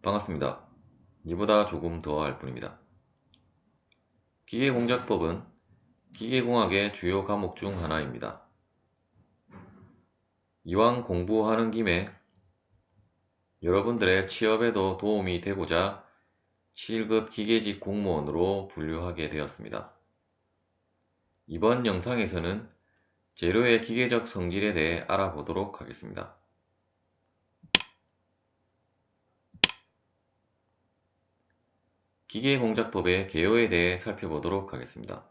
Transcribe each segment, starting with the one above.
반갑습니다. 이보다 조금 더 할 뿐입니다. 기계공작법은 기계공학의 주요 과목 중 하나입니다. 이왕 공부하는 김에 여러분들의 취업에도 도움이 되고자 7급 기계직 공무원으로 분류하게 되었습니다. 이번 영상에서는 재료의 기계적 성질에 대해 알아보도록 하겠습니다. 기계공작법의 개요에 대해 살펴보도록 하겠습니다.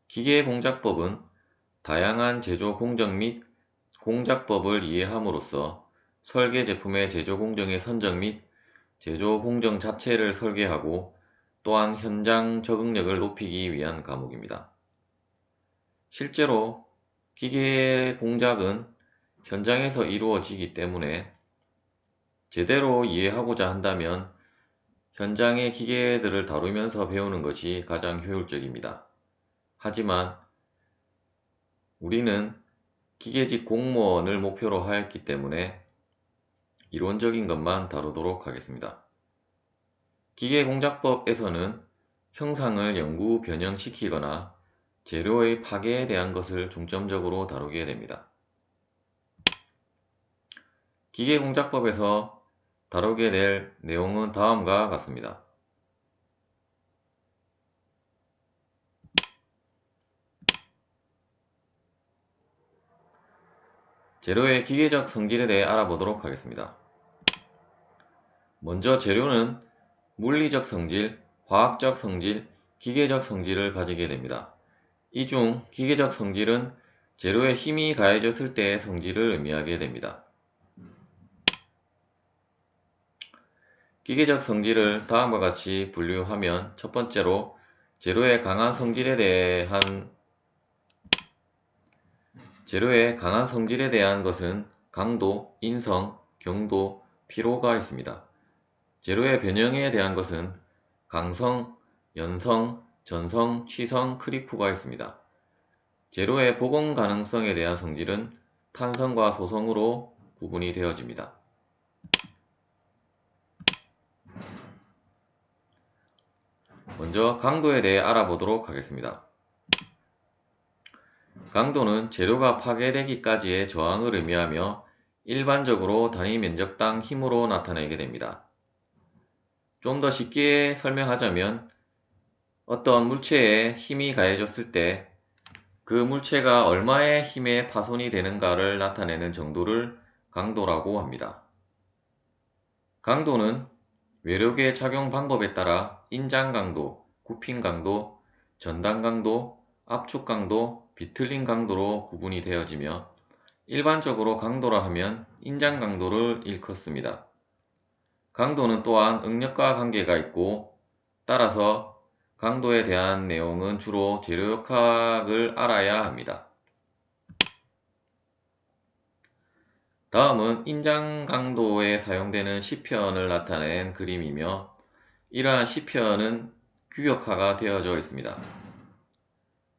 기계공작법은 다양한 제조 공정 및 공작법을 이해함으로써 설계 제품의 제조 공정의 선정 및 제조 공정 자체를 설계하고 또한 현장 적응력을 높이기 위한 과목입니다. 실제로 기계 공작은 현장에서 이루어지기 때문에 제대로 이해하고자 한다면 현장의 기계들을 다루면서 배우는 것이 가장 효율적입니다. 하지만 우리는 기계직 공무원을 목표로 하였기 때문에 이론적인 것만 다루도록 하겠습니다. 기계공작법에서는 형상을 영구 변형시키거나 재료의 파괴에 대한 것을 중점적으로 다루게 됩니다. 기계공작법에서 다루게 될 내용은 다음과 같습니다. 재료의 기계적 성질에 대해 알아보도록 하겠습니다. 먼저 재료는 물리적 성질, 화학적 성질, 기계적 성질을 가지게 됩니다. 이 중 기계적 성질은 재료에 힘이 가해졌을 때의 성질을 의미하게 됩니다. 기계적 성질을 다음과 같이 분류하면 첫 번째로 재료의 강한 성질에 대한 것은 강도, 인성, 경도, 피로가 있습니다. 재료의 변형에 대한 것은 강성, 연성, 전성, 취성, 크리프가 있습니다. 재료의 복원 가능성에 대한 성질은 탄성과 소성으로 구분이 되어집니다. 먼저 강도에 대해 알아보도록 하겠습니다. 강도는 재료가 파괴되기까지의 저항을 의미하며 일반적으로 단위 면적당 힘으로 나타내게 됩니다. 좀 더 쉽게 설명하자면 어떤 물체에 힘이 가해졌을 때 그 물체가 얼마의 힘에 파손이 되는가를 나타내는 정도를 강도라고 합니다. 강도는 외력의 작용 방법에 따라 인장 강도, 굽힘 강도, 전단 강도, 압축 강도, 비틀림 강도로 구분이 되어지며 일반적으로 강도라 하면 인장 강도를 일컫습니다. 강도는 또한 응력과 관계가 있고 따라서 강도에 대한 내용은 주로 재료역학을 알아야 합니다. 다음은 인장 강도에 사용되는 시편을 나타낸 그림이며 이러한 시편은 규격화가 되어져 있습니다.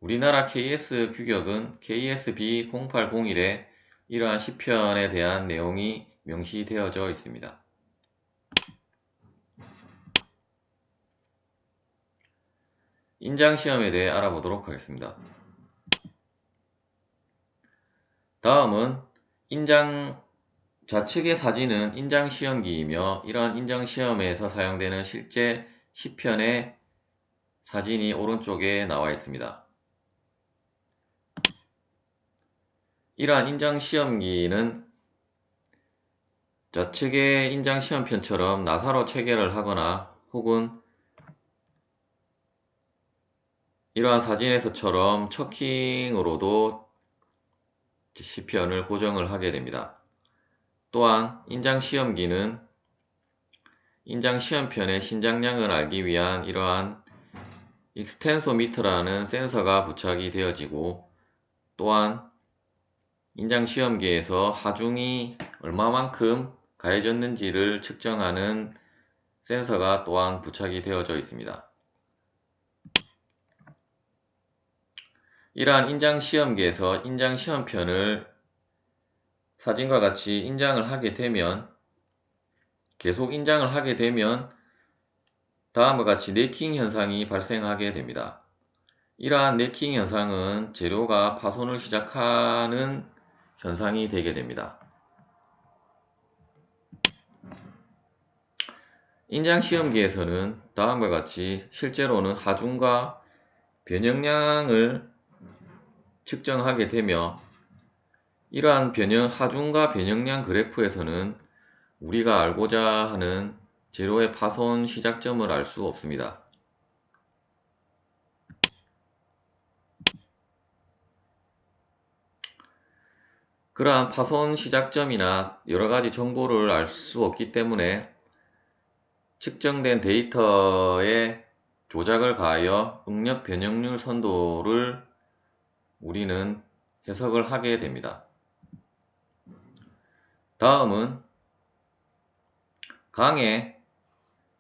우리나라 KS 규격은 KSB 0801에 이러한 시편에 대한 내용이 명시되어져 있습니다. 인장시험에 대해 알아보도록 하겠습니다. 다음은 좌측의 사진은 인장시험기이며 이러한 인장시험에서 사용되는 실제 시편의 사진이 오른쪽에 나와 있습니다. 이러한 인장시험기는 좌측의 인장시험편처럼 나사로 체결을 하거나 혹은 이러한 사진에서처럼 척킹으로도 시편을 고정을 하게 됩니다. 또한 인장시험기는 인장시험편의 신장량을 알기 위한 이러한 익스텐소미터라는 센서가 부착이 되어지고 또한 인장시험기에서 하중이 얼마만큼 가해졌는지를 측정하는 센서가 또한 부착이 되어져 있습니다. 이러한 인장시험기에서 인장시험편을 사진과 같이 인장을 하게 되면 계속 인장을 하게 되면 다음과 같이 네킹 현상이 발생하게 됩니다. 이러한 네킹 현상은 재료가 파손을 시작하는 현상이 되게 됩니다. 인장 시험기에서는 다음과 같이 실제로는 하중과 변형량을 측정하게 되며 이러한 하중과 변형량 그래프에서는 우리가 알고자 하는 재료의 파손 시작점을 알 수 없습니다. 그러한 파손 시작점이나 여러가지 정보를 알 수 없기 때문에 측정된 데이터에 조작을 가하여 응력 변형률 선도를 우리는 해석을 하게 됩니다. 다음은 강의,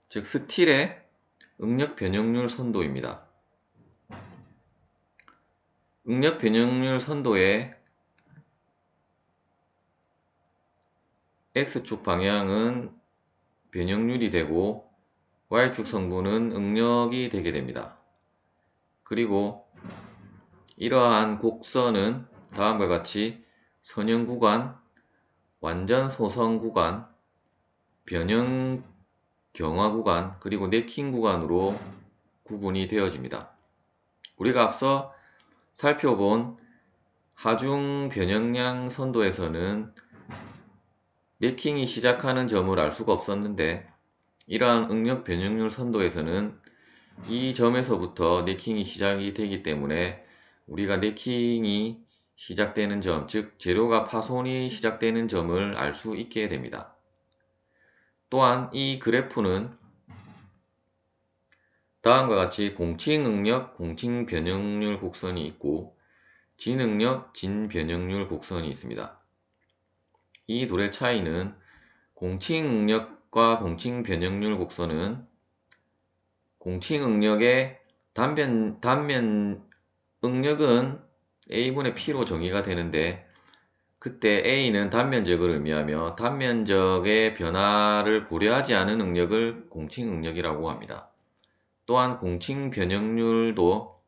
즉 스틸의 응력 변형률 선도입니다. 응력 변형률 선도의 X축 방향은 변형률이 되고 Y축 성분은 응력이 되게 됩니다. 그리고 이러한 곡선은 다음과 같이 선형 구간, 완전 소성 구간, 변형 경화 구간, 그리고 네킹 구간으로 구분이 되어집니다. 우리가 앞서 살펴본 하중 변형량 선도에서는 네킹이 시작하는 점을 알 수가 없었는데 이러한 응력 변형률 선도에서는 이 점에서부터 네킹이 시작이 되기 때문에 우리가 네킹이 시작되는 점, 즉 재료가 파손이 시작되는 점을 알 수 있게 됩니다. 또한 이 그래프는 다음과 같이 공칭응력, 공칭변형률 곡선이 있고 진응력, 진변형률 곡선이 있습니다. 이 둘의 차이는 공칭응력과 공칭변형률 곡선은 공칭응력의 단면 응력은 A분의 P로 정의가 되는데 그때 A는 단면적을 의미하며 단면적의 변화를 고려하지 않은 응력을 공칭응력이라고 합니다. 또한 공칭변형률도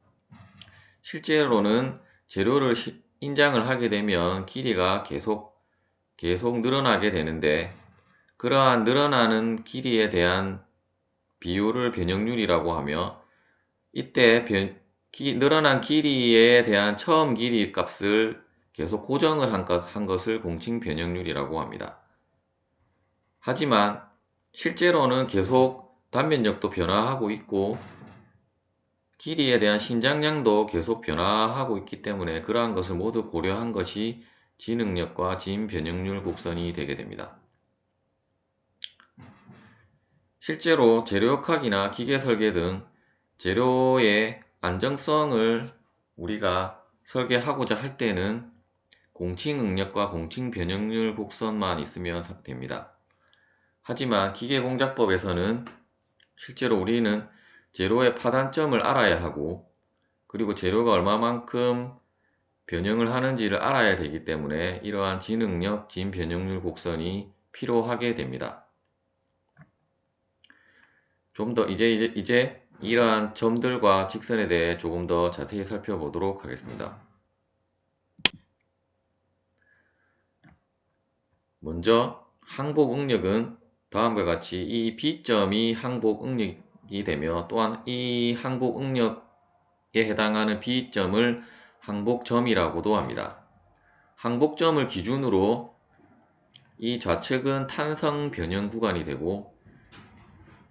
실제로는 재료를 인장을 하게 되면 길이가 계속 늘어나게 되는데 그러한 늘어나는 길이에 대한 비율을 변형률이라고 하며 이때 늘어난 길이에 대한 처음 길이 값을 계속 고정을 한 것을 공칭 변형률이라고 합니다. 하지만 실제로는 계속 단면적도 변화하고 있고 길이에 대한 신장량도 계속 변화하고 있기 때문에 그러한 것을 모두 고려한 것이 진응력과 진변형률 곡선이 되게 됩니다. 실제로 재료역학이나 기계설계 등 재료의 안정성을 우리가 설계하고자 할 때는 공칭응력과 공칭변형률 곡선만 있으면 됩니다. 하지만 기계공작법에서는 실제로 우리는 재료의 파단점을 알아야 하고 그리고 재료가 얼마만큼 변형을 하는지를 알아야 되기 때문에 이러한 진응력, 진변형률 곡선이 필요하게 됩니다. 좀 더 이제 이러한 점들과 직선에 대해 조금 더 자세히 살펴보도록 하겠습니다. 먼저 항복 응력은 다음과 같이 이 B점이 항복 응력이 되며 또한 이 항복 응력에 해당하는 B점을 항복점이라고도 합니다. 항복점을 기준으로 이 좌측은 탄성 변형 구간이 되고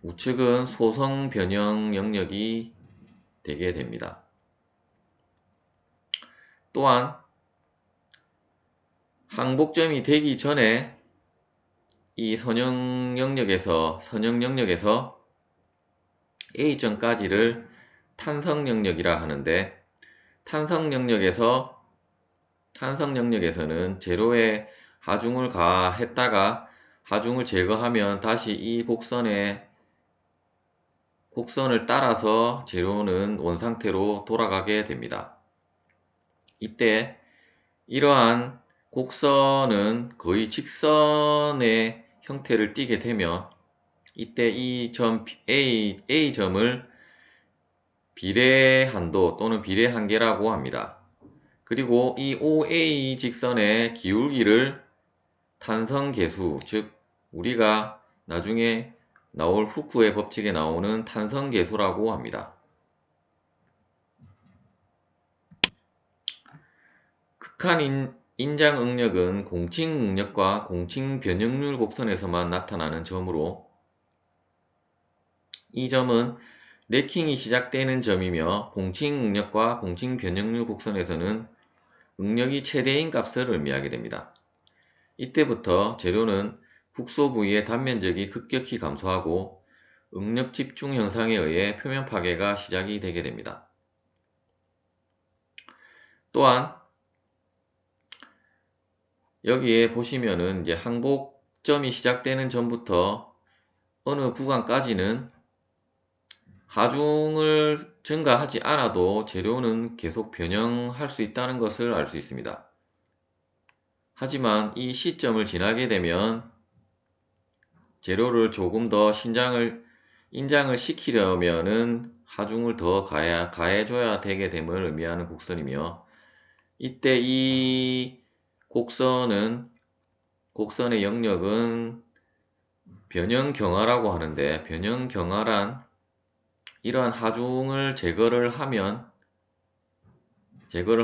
우측은 소성 변형 영역이 되게 됩니다. 또한 항복점이 되기 전에 이 선형 영역에서 A점까지를 탄성 영역이라 하는데 탄성 영역에서는 재료에 하중을 가했다가 하중을 제거하면 다시 이 곡선을 따라서 재료는 원상태로 돌아가게 됩니다. 이때 이러한 곡선은 거의 직선의 형태를 띠게 되면 이때 이 점 A점을 비례한도 또는 비례한계라고 합니다. 그리고 이 OA 직선의 기울기를 탄성계수, 즉 우리가 나중에 나올 후크의 법칙에 나오는 탄성계수라고 합니다. 극한 인장응력은 공칭응력과 공칭변형률 곡선에서만 나타나는 점으로 이 점은 네킹이 시작되는 점이며 공칭응력과 공칭변형률 곡선에서는 응력이 최대인 값을 의미하게 됩니다. 이때부터 재료는 국소 부위의 단면적이 급격히 감소하고 응력 집중 현상에 의해 표면 파괴가 시작이 되게 됩니다. 또한 여기에 보시면은 이제 항복점이 시작되는 전부터 어느 구간까지는 하중을 증가하지 않아도 재료는 계속 변형할 수 있다는 것을 알 수 있습니다. 하지만 이 시점을 지나게 되면 재료를 조금 더 인장을 시키려면은 하중을 더 가해줘야 되게 됨을 의미하는 곡선이며, 이때 이 곡선의 영역은 변형경화라고 하는데, 변형경화란 이러한 하중을 제거를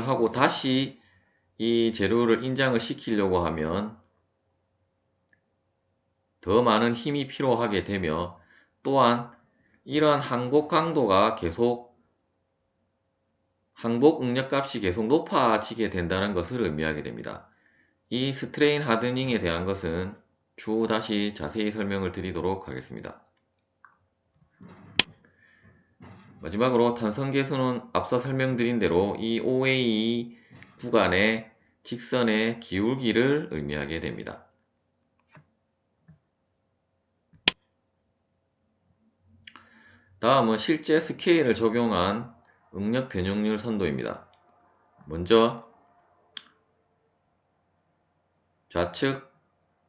하고 다시 이 재료를 인장을 시키려고 하면 더 많은 힘이 필요하게 되며, 또한 이러한 항복 응력값이 계속 높아지게 된다는 것을 의미하게 됩니다. 이 스트레인 하드닝에 대한 것은 추후 다시 자세히 설명을 드리도록 하겠습니다. 마지막으로 탄성계수는 앞서 설명드린 대로 이 OA 구간의 직선의 기울기를 의미하게 됩니다. 다음은 실제 스케일을 적용한 응력 변형률 선도입니다. 먼저 좌측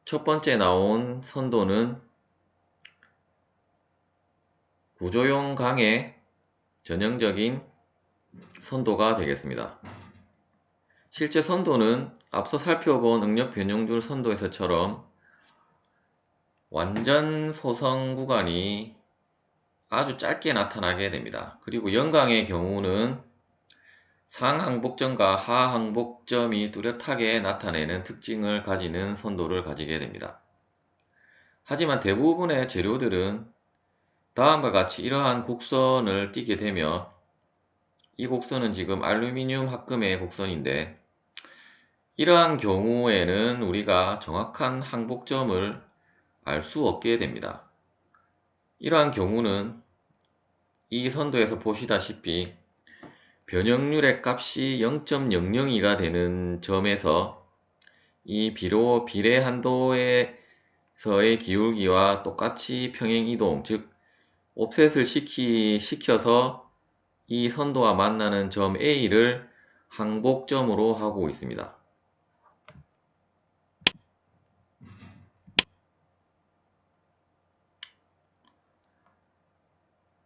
첫 번째 나온 선도는 구조용 강의 전형적인 선도가 되겠습니다. 실제 선도는 앞서 살펴본 응력 변형률 선도에서처럼 완전 소성 구간이 아주 짧게 나타나게 됩니다. 그리고 영강의 경우는 상항복점과 하항복점이 뚜렷하게 나타내는 특징을 가지는 선도를 가지게 됩니다. 하지만 대부분의 재료들은 다음과 같이 이러한 곡선을 띠게 되며, 이 곡선은 지금 알루미늄 합금의 곡선인데, 이러한 경우에는 우리가 정확한 항복점을 알 수 없게 됩니다. 이러한 경우는 이 선도에서 보시다시피 변형률의 값이 0.002가 되는 점에서 이 비례한도에서의 기울기와 똑같이 평행이동, 즉 옵셋을 시켜서 이 선도와 만나는 점 A를 항복점으로 하고 있습니다.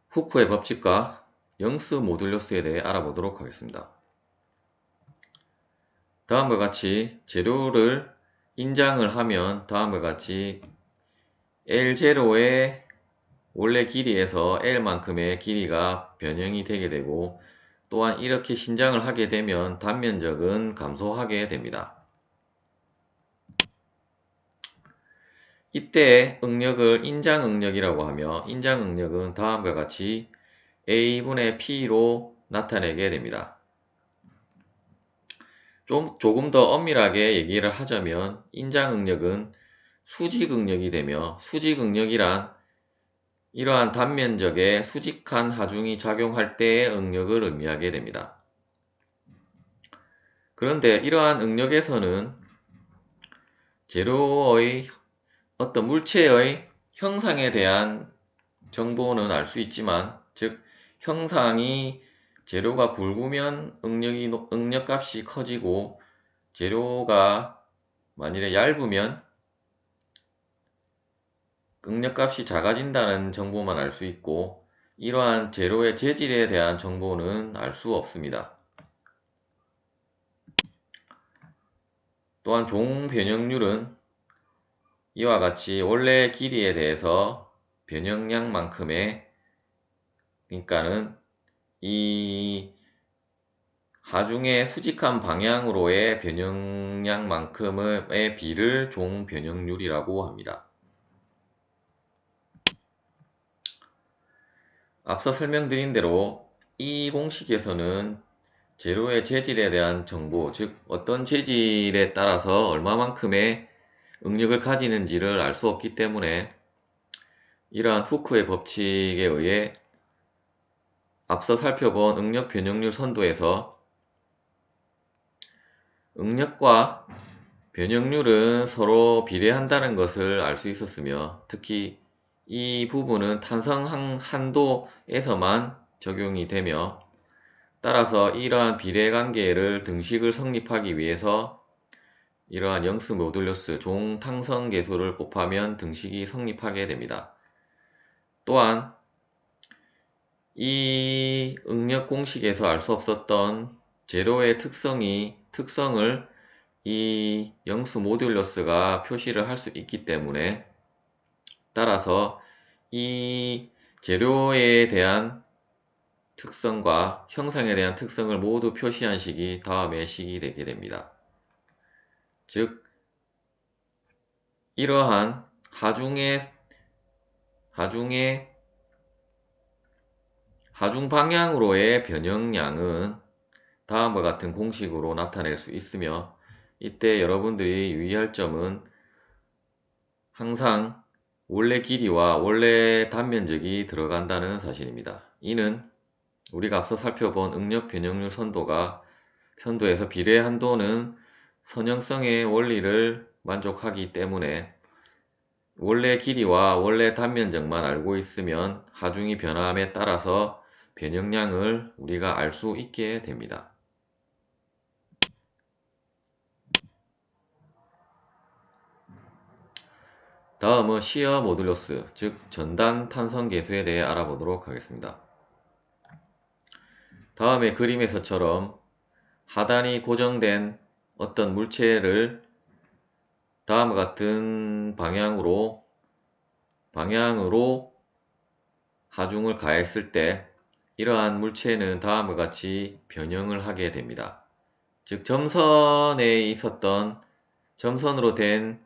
후크의 법칙과 영스 모듈러스에 대해 알아보도록 하겠습니다. 다음과 같이 재료를 인장을 하면 다음과 같이 L0의 원래 길이에서 L만큼의 길이가 변형이 되게 되고, 또한 이렇게 신장을 하게 되면 단면적은 감소하게 됩니다. 이때 응력을 인장응력이라고 하며, 인장응력은 다음과 같이 A분의 P로 나타내게 됩니다. 조금 더 엄밀하게 얘기를 하자면 인장응력은 수직응력이 되며, 수직응력이란 이러한 단면적에 수직한 하중이 작용할 때의 응력을 의미하게 됩니다. 그런데 이러한 응력에서는 재료의 어떤 물체의 형상에 대한 정보는 알 수 있지만, 즉 형상이 재료가 굵으면 응력값이 커지고, 재료가 만일에 얇으면 응력값이 작아진다는 정보만 알 수 있고 이러한 재료의 재질에 대한 정보는 알 수 없습니다. 또한 종 변형률은 이와 같이 원래 길이에 대해서 변형량만큼의, 그러니까는 이 하중의 수직한 방향으로의 변형량만큼의 비를 종 변형률이라고 합니다. 앞서 설명드린 대로 이 공식에서는 재료의 재질에 대한 정보, 즉 어떤 재질에 따라서 얼마만큼의 응력을 가지는지를 알 수 없기 때문에 이러한 후크의 법칙에 의해 앞서 살펴본 응력 변형률 선도에서 응력과 변형률은 서로 비례한다는 것을 알 수 있었으며, 특히 이 부분은 탄성 한도에서만 적용이 되며, 따라서 이러한 비례관계를 등식을 성립하기 위해서 이러한 영스 모듈러스 종 탕성계수를 곱하면 등식이 성립하게 됩니다. 또한 이 응력 공식에서 알 수 없었던 재료의 특성을 이 영스 모듈러스가 표시를 할 수 있기 때문에, 따라서 이 재료에 대한 특성과 형상에 대한 특성을 모두 표시한 식이 다음의 식이 되게 됩니다. 즉 이러한 하중 방향으로의 변형량은 다음과 같은 공식으로 나타낼 수 있으며, 이때 여러분들이 유의할 점은 항상 원래 길이와 원래 단면적이 들어간다는 사실입니다. 이는 우리가 앞서 살펴본 응력 변형률 선도에서 비례 한도는 선형성의 원리를 만족하기 때문에 원래 길이와 원래 단면적만 알고 있으면 하중이 변함에 따라서 변형량을 우리가 알 수 있게 됩니다. 다음은 시어 모듈러스, 즉 전단 탄성 계수에 대해 알아보도록 하겠습니다. 다음의 그림에서처럼 하단이 고정된 어떤 물체를 다음과 같은 방향으로 하중을 가했을 때 이러한 물체는 다음과 같이 변형을 하게 됩니다. 즉 점선에 있었던 점선으로 된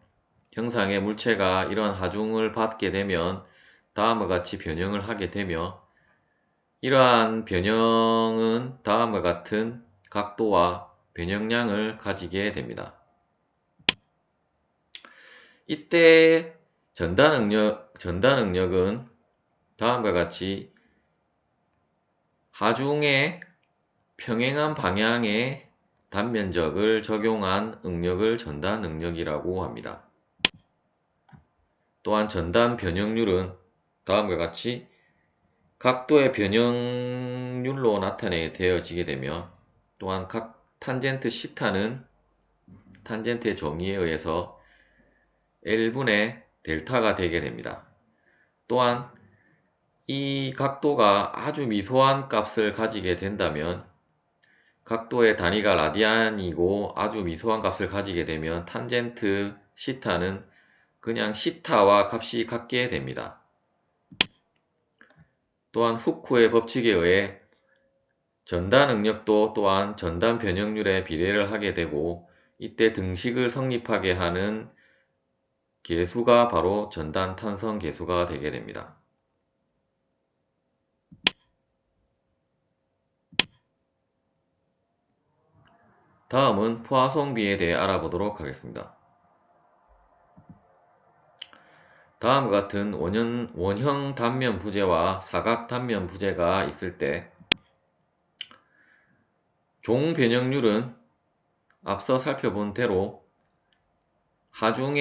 형상의 물체가 이러한 하중을 받게 되면 다음과 같이 변형을 하게 되며, 이러한 변형은 다음과 같은 각도와 변형량을 가지게 됩니다. 이때 전단 응력은 다음과 같이 하중의 평행한 방향의 단면적을 적용한 응력을 전단 응력이라고 합니다. 또한 전단 변형률은 다음과 같이 각도의 변형률로 나타내어지게 되며, 또한 각 탄젠트 시타는 탄젠트의 정의에 의해서 L분의 델타가 되게 됩니다. 또한 이 각도가 아주 미소한 값을 가지게 된다면, 각도의 단위가 라디안이고 아주 미소한 값을 가지게 되면 탄젠트 시타는 그냥 시타와 값이 같게 됩니다. 또한 후크의 법칙에 의해 전단 응력도 또한 전단 변형률에 비례를 하게 되고, 이때 등식을 성립하게 하는 계수가 바로 전단 탄성 계수가 되게 됩니다. 다음은 포화송비에 대해 알아보도록 하겠습니다. 다음과 같은 원형 단면 부재와 사각 단면 부재가 있을 때 종 변형률은 앞서 살펴본 대로 하중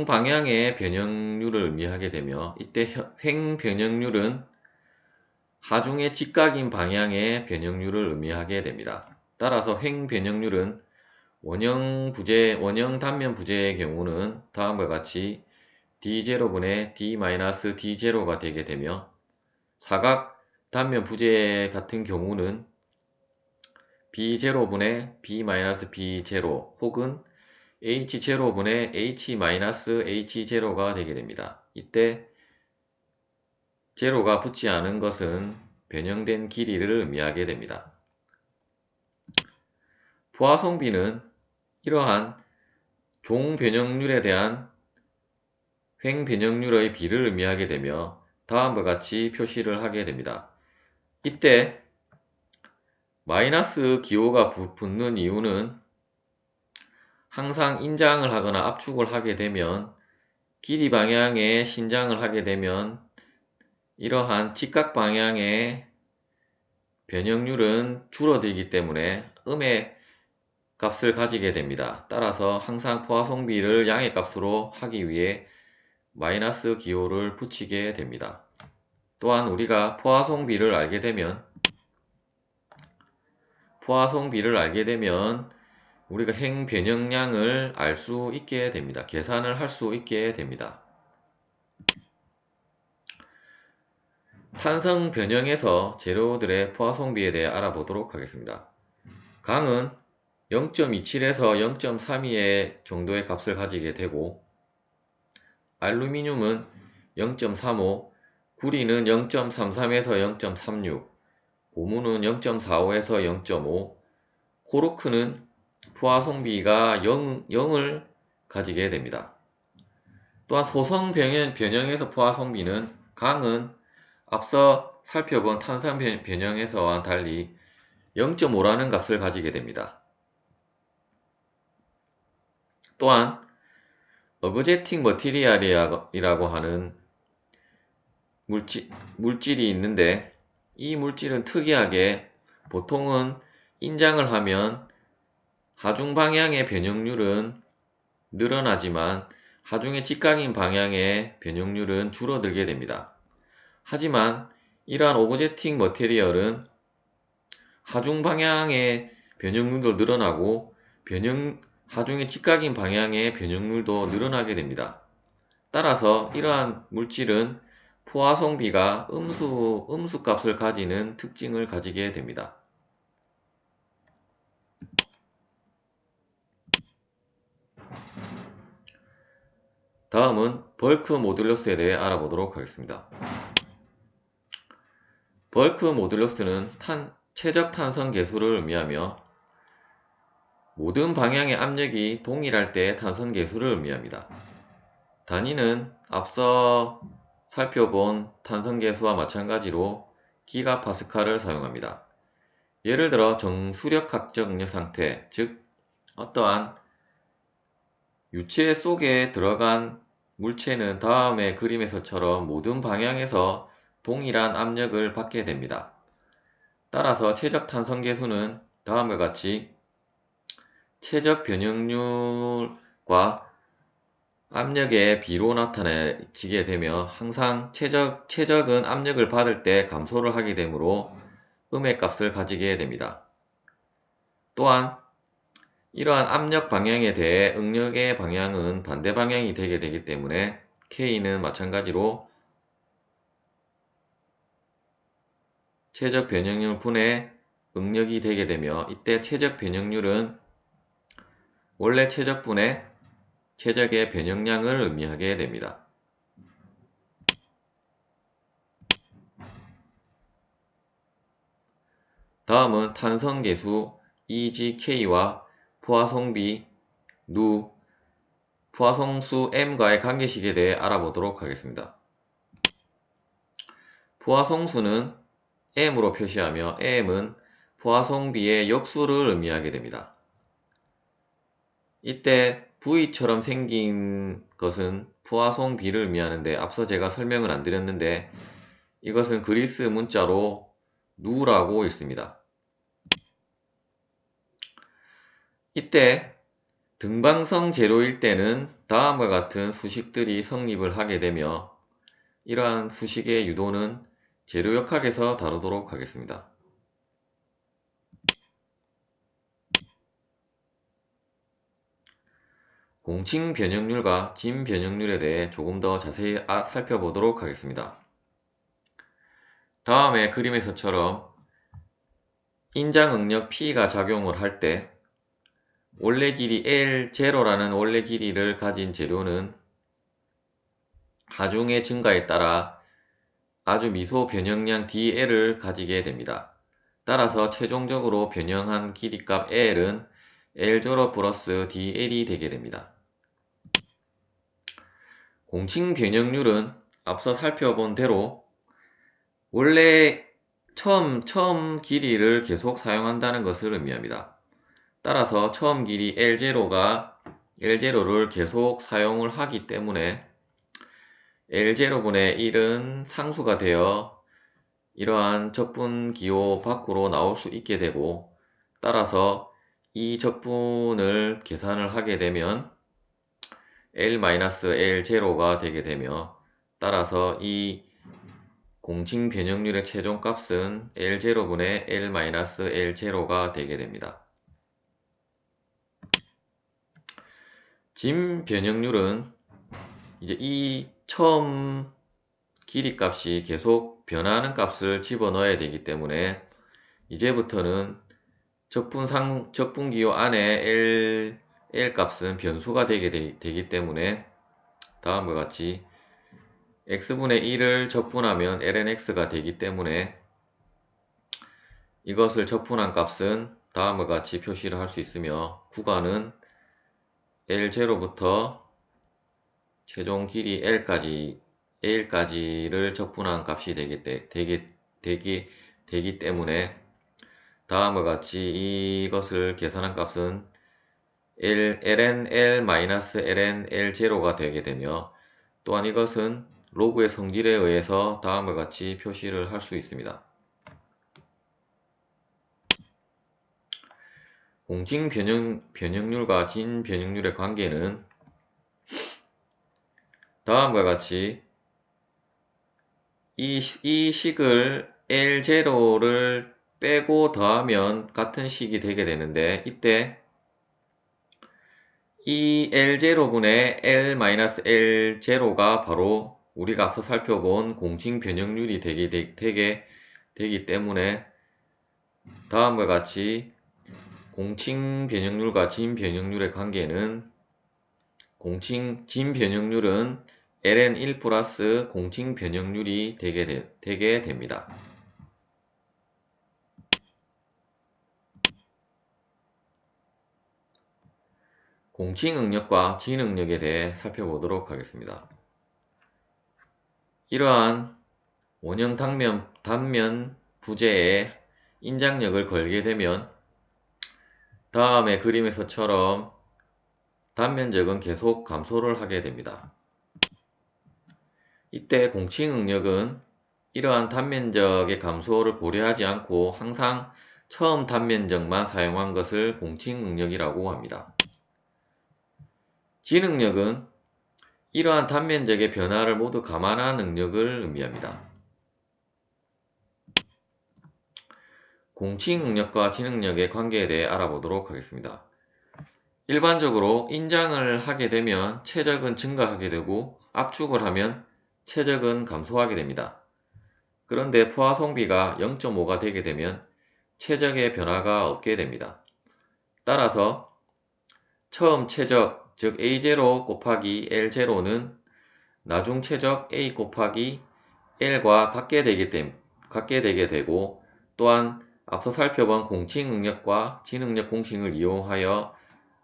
방향의 변형률을 의미하게 되며, 이때 횡 변형률은 하중의 직각인 방향의 변형률을 의미하게 됩니다. 따라서 횡 변형률은 원형 단면 부재의 경우는 다음과 같이 D0분의 D-D0가 되게 되며 사각 단면 부재 같은 경우는 B0분의 B-B0 혹은 H0분의 H-H0가 되게 됩니다. 이때 제로가 붙지 않은 것은 변형된 길이를 의미하게 됩니다. 포화송비는 이러한 종변형률에 대한 횡변형률의 비를 의미하게 되며 다음과 같이 표시를 하게 됩니다. 이때 마이너스 기호가 붙는 이유는 항상 인장을 하거나 압축을 하게 되면 길이 방향의 신장을 하게 되면 이러한 직각 방향의 변형률은 줄어들기 때문에 음의 값을 가지게 됩니다. 따라서 항상 포화송비를 양의 값으로 하기 위해 마이너스 기호를 붙이게 됩니다. 또한 우리가 포화송비를 알게 되면 우리가 행 변형량을 알 수 있게 됩니다. 계산을 할 수 있게 됩니다. 탄성 변형에서 재료들의 포화송비에 대해 알아보도록 하겠습니다. 강은 0.27에서 0.32 정도의 값을 가지게 되고 알루미늄은 0.35, 구리는 0.33에서 0.36, 고무는 0.45에서 0.5, 코르크는 포화송비가 0을 가지게 됩니다. 또한 소성 변형에서 포화송비는 강은 앞서 살펴본 탄산 변형에서와 달리 0.5라는 값을 가지게 됩니다. 또한 어그제팅 머티리얼이라고 하는 물질이 있는데 이 물질은 특이하게 보통은 인장을 하면 하중 방향의 변형률은 늘어나지만 하중의 직각인 방향의 변형률은 줄어들게 됩니다. 하지만 이러한 오브제팅 머티리얼은 하중 방향의 변형률도 늘어나고 하중의 직각인 방향의 변형률도 늘어나게 됩니다. 따라서 이러한 물질은 포화송비가 음수 값을 가지는 특징을 가지게 됩니다. 다음은 벌크 모듈러스에 대해 알아보도록 하겠습니다. 벌크 모듈러스는 최적 탄성 계수를 의미하며 모든 방향의 압력이 동일할 때의 탄성 계수를 의미합니다. 단위는 앞서 살펴본 탄성 계수와 마찬가지로 기가파스칼을 사용합니다. 예를 들어 정수력학적 응력 상태, 즉 어떠한 유체 속에 들어간 물체는 다음의 그림에서처럼 모든 방향에서 동일한 압력을 받게 됩니다. 따라서 최적 탄성 계수는 다음과 같이 최적 변형률과 압력의 비로 나타내지게 되며 항상 최적은 압력을 받을 때 감소를 하게 되므로 음의 값을 가지게 됩니다. 또한 이러한 압력 방향에 대해 응력의 방향은 반대 방향이 되게 되기 때문에 K는 마찬가지로 최적 변형률 분의 응력이 되게 되며 이때 최적 변형률은 원래 최적분의 최적의 변형량을 의미하게 됩니다. 다음은 탄성계수 EGK와 포화송비 누, 포화송수 M과의 관계식에 대해 알아보도록 하겠습니다. 포화송수는 M으로 표시하며 M은 포화송비의 역수를 의미하게 됩니다. 이때 V처럼 생긴 것은 포화송비를 의미하는데 앞서 제가 설명을 안 드렸는데 이것은 그리스 문자로 누라고 있습니다. 이때 등방성 제로일 때는 다음과 같은 수식들이 성립을 하게 되며 이러한 수식의 유도는 재료역학에서 다루도록 하겠습니다. 공칭 변형률과 진 변형률에 대해 조금 더 자세히 살펴보도록 하겠습니다. 다음에 그림에서처럼 인장응력 P가 작용을 할 때 원래 길이 L0라는 원래 길이를 가진 재료는 하중의 증가에 따라 아주 미소 변형량 dL을 가지게 됩니다. 따라서 최종적으로 변형한 길이값 L은 L0 플러스 dL이 되게 됩니다. 공칭 변형률은 앞서 살펴본 대로 원래 처음 길이를 계속 사용한다는 것을 의미합니다. 따라서 처음 길이 L0를 계속 사용을 하기 때문에 L0분의 1은 상수가 되어 이러한 적분 기호 밖으로 나올 수 있게 되고, 따라서 이 적분을 계산을 하게 되면 L-L0가 되게 되며, 따라서 이 공칭 변형률의 최종값은 L0분의 L-L0가 되게 됩니다. 진 변형률은 이제 이 처음 길이 값이 계속 변하는 값을 집어넣어야 되기 때문에 이제부터는 적분 기호 안에 L 값은 변수가 되기 때문에 다음과 같이 x분의 1을 적분하면 ln x가 되기 때문에 이것을 적분한 값은 다음과 같이 표시를 할 수 있으며, 구간은 L0부터 최종 길이 L까지를 적분한 값이 되기 때문에 다음과 같이 이것을 계산한 값은 ln L-ln L0가 되게 되며, 또한 이것은 로그의 성질에 의해서 다음과 같이 표시를 할 수 있습니다. 공칭 변형률과 진 변형률의 관계는 다음과 같이 이 식을 L0를 빼고 더하면 같은 식이 되게 되는데, 이때 이 L0분의 L-L0가 바로 우리가 앞서 살펴본 공칭 변형률이 되기 때문에 다음과 같이 공칭 변형률과 진 변형률의 관계는 진 변형률은 ln1 플러스 공칭 변형률이 되게 됩니다. 공칭 응력과 진 응력에 대해 살펴보도록 하겠습니다. 이러한 원형 단면 부재에 인장력을 걸게 되면 다음의 그림에서처럼 단면적은 계속 감소를 하게 됩니다. 이때 공칭 응력은 이러한 단면적의 감소를 고려하지 않고 항상 처음 단면적만 사용한 것을 공칭 응력이라고 합니다. 진 응력은 이러한 단면적의 변화를 모두 감안한 응력을 의미합니다. 공칭 응력과 진 응력의 관계에 대해 알아보도록 하겠습니다. 일반적으로 인장을 하게 되면 최적은 증가하게 되고 압축을 하면 최적은 감소하게 됩니다. 그런데 포화성비가 0.5가 되게 되면 최적의 변화가 없게 됩니다. 따라서 처음 최적, 즉 A0 곱하기 L0는 나중 최적 A 곱하기 L과 같게 되게 되고, 또한 앞서 살펴본 공칭 응력과 진 응력 공식을 이용하여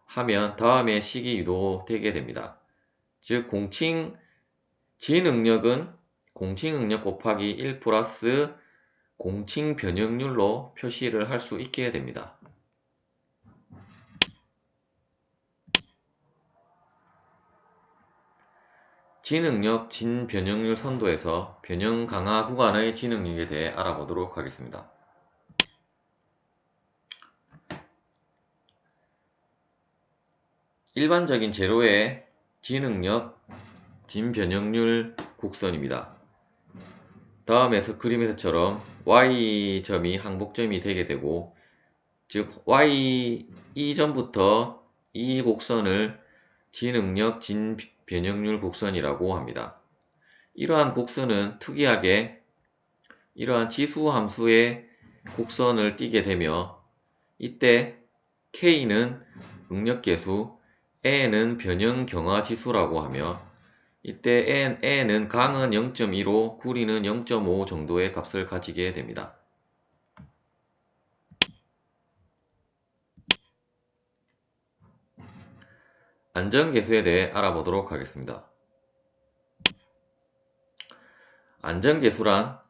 하면 다음의 식이 유도되게 됩니다. 즉 진 응력은 공칭 응력 곱하기 1 플러스 공칭 변형률로 표시를 할 수 있게 됩니다. 진 응력, 진 변형률 선도에서 변형 강화 구간의 진 응력에 대해 알아보도록 하겠습니다. 일반적인 재료의 진 응력, 진 변형률 곡선입니다. 다음에서 그림에서처럼 Y점이 항복점이 되게 되고, 즉 Y 이전부터 이 곡선을 진응력 진변형률 곡선이라고 합니다. 이러한 곡선은 특이하게 이러한 지수 함수의 곡선을 띠게 되며 이때 K는 응력계수, N은 변형 경화지수라고 하며 이때 N은 강은 0.15, 구리는 0.5 정도의 값을 가지게 됩니다. 안전계수에 대해 알아보도록 하겠습니다. 안전계수란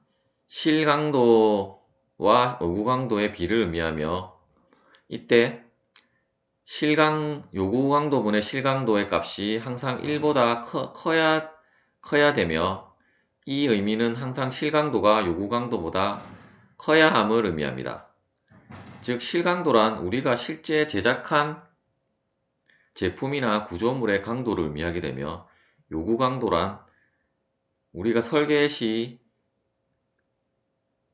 실강도와 요구강도의 비를 의미하며 이때 요구강도분의 실강도의 값이 항상 1보다 커야 되며 이 의미는 항상 실강도가 요구강도보다 커야 함을 의미합니다. 즉 실강도란 우리가 실제 제작한 제품이나 구조물의 강도를 의미하게 되며 요구강도란 우리가 설계 시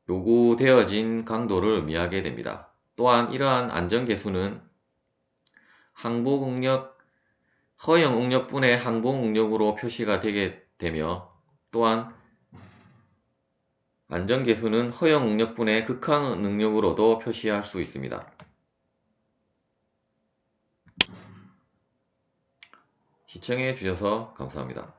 요구되어진 강도를 의미하게 됩니다. 또한 이러한 안전계수는 허용 응력분의 항복 응력으로 표시가 되게 되며 또한 안전계수는 허용 응력분의 극한 응력으로도 표시할 수 있습니다. 시청해 주셔서 감사합니다.